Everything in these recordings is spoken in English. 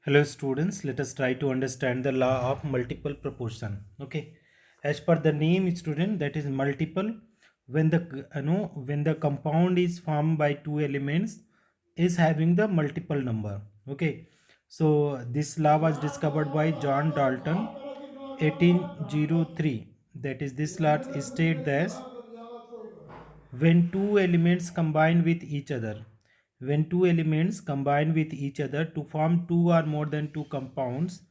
Hello students, let us try to understand the law of multiple proportion. Okay, as per the name student, that is multiple. When the when the compound is formed by two elements, is having the multiple number. Okay, so this law was discovered by John Dalton, 1803. That is, this law states that when two elements combine with each other, to form two or more than two compounds,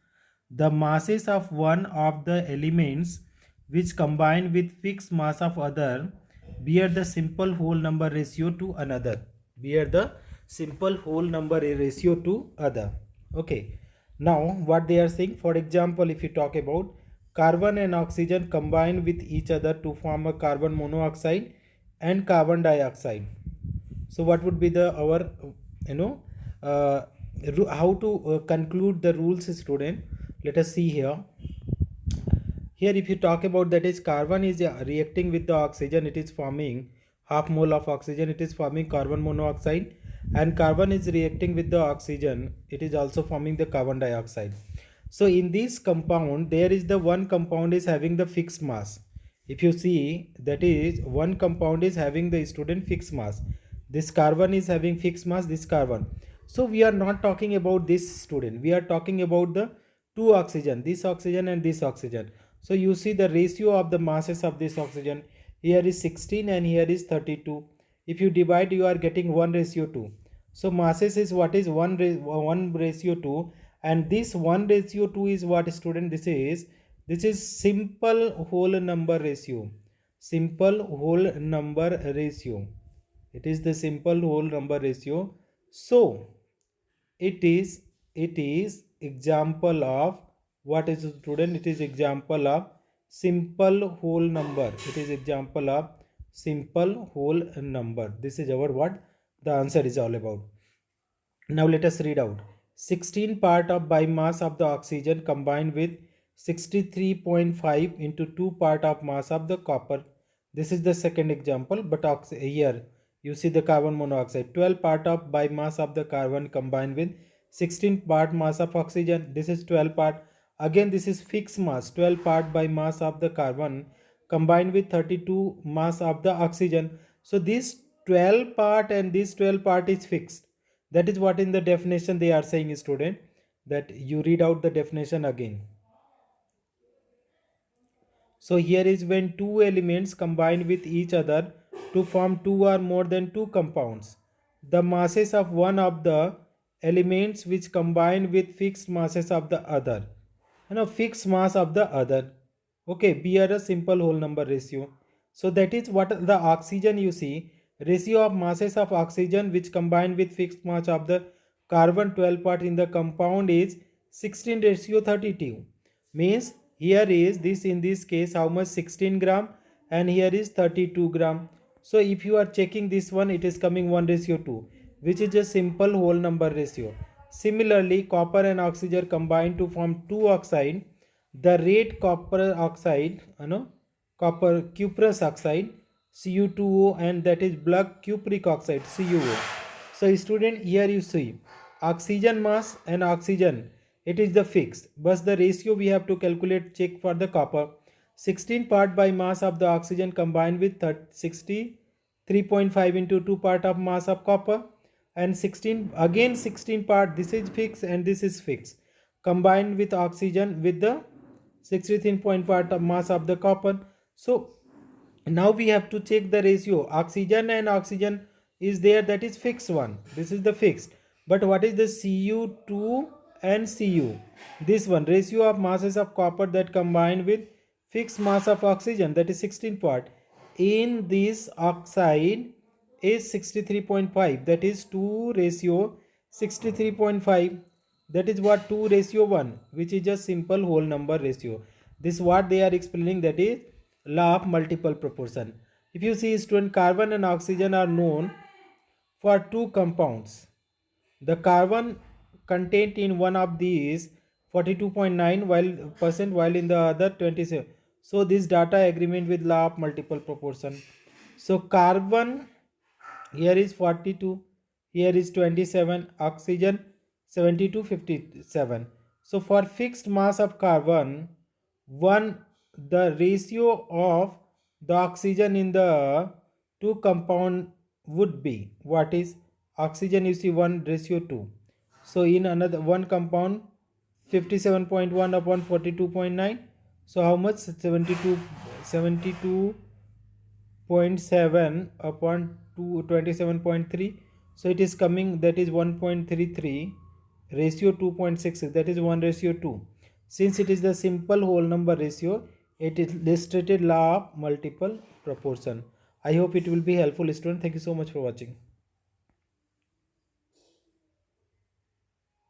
the masses of one of the elements which combine with fixed mass of other bear the simple whole number ratio to another, bear the simple whole number ratio to other. Okay, now what they are saying, for example, if you talk about carbon and oxygen combine with each other to form a carbon monoxide and carbon dioxide. So what would be the our you know uh, how to conclude the rules, student? Let us see here. Here if you talk about, that is, carbon is reacting with the oxygen, it is forming half mole of oxygen, it is forming carbon monoxide, and carbon is reacting with the oxygen, it is also forming the carbon dioxide. So in this compound, there is the one compound is having the fixed mass. If you see, that is, one compound is having the student fixed mass, this carbon is having fixed mass, this carbon. So we are not talking about this, student, we are talking about the two oxygen, this oxygen and this oxygen. So you see the ratio of the masses of this oxygen, here is 16 and here is 32. If you divide, you are getting 1:2. So masses is what is 1:2, and this 1:2 is what, student? This is simple whole number ratio. Simple whole number ratio. It is the simple whole number ratio. So it is example of what is, student? It is example of simple whole number. It is example of simple whole number. This is our what the answer is all about. Now let us read out. 16 part of biomass of the oxygen combined with 63.5 into 2 part of mass of the copper. This is the second example, but here you see the carbon monoxide. 12 part of biomass of the carbon combined with 16 part mass of oxygen. This is 12 part. Again this is fixed mass. 12 part by mass of the carbon combined with 32 mass of the oxygen. So this 12 part and this 12 part is fixed. That is what in the definition they are saying, student, that you read out the definition again. So here is when two elements combine with each other to form two or more than two compounds. The masses of one of the elements which combine with fixed masses of the other. Fixed mass of the other. Okay, bear a simple whole number ratio. So that is what the oxygen, you see, ratio of masses of oxygen which combine with fixed mass of the carbon 12 part in the compound is 16:32. Means here is this, in this case, how much? 16 gram, and here is 32 gram. So if you are checking this one, it is coming 1:2, which is a simple whole number ratio. Similarly, copper and oxygen combine to form two oxide. The rate copper oxide, copper cuprous oxide, Cu2O, and that is black cupric oxide, CuO. So student, here you see oxygen mass and oxygen, it is the fixed, but the ratio we have to calculate, check for the copper. 16 part by mass of the oxygen combined with 63.5 into 2 part of mass of copper, and 16 part, this is fixed and this is fixed, combined with oxygen with the 63 part of mass of the copper. So now we have to check the ratio. Oxygen and oxygen is there, that is fixed one, this is the fixed. But what is the Cu2 and Cu? This one, ratio of masses of copper that combine with fixed mass of oxygen, that is 16 part in this oxide is 63.5, that is 2 ratio 63.5, that is what 2:1, which is just simple whole number ratio. This what they are explaining, that is law of multiple proportion. If you see, student, carbon and oxygen are known for two compounds. The carbon content in one of these 42.9 while in the other 27. So this data agreement with law of multiple proportion. So carbon here is 42, here is 27, oxygen 7257. So for fixed mass of carbon, one, the ratio of the oxygen in the two compound would be, what is oxygen, you see 1:2. So in another one compound, 57.1 upon 42.9. So how much? 72.7 upon 27.3. So it is coming, that is 1.33, ratio 2.66, that is 1:2. Since it is the simple whole number ratio, it is illustrated law of multiple proportion. I hope it will be helpful, student. Thank you so much for watching.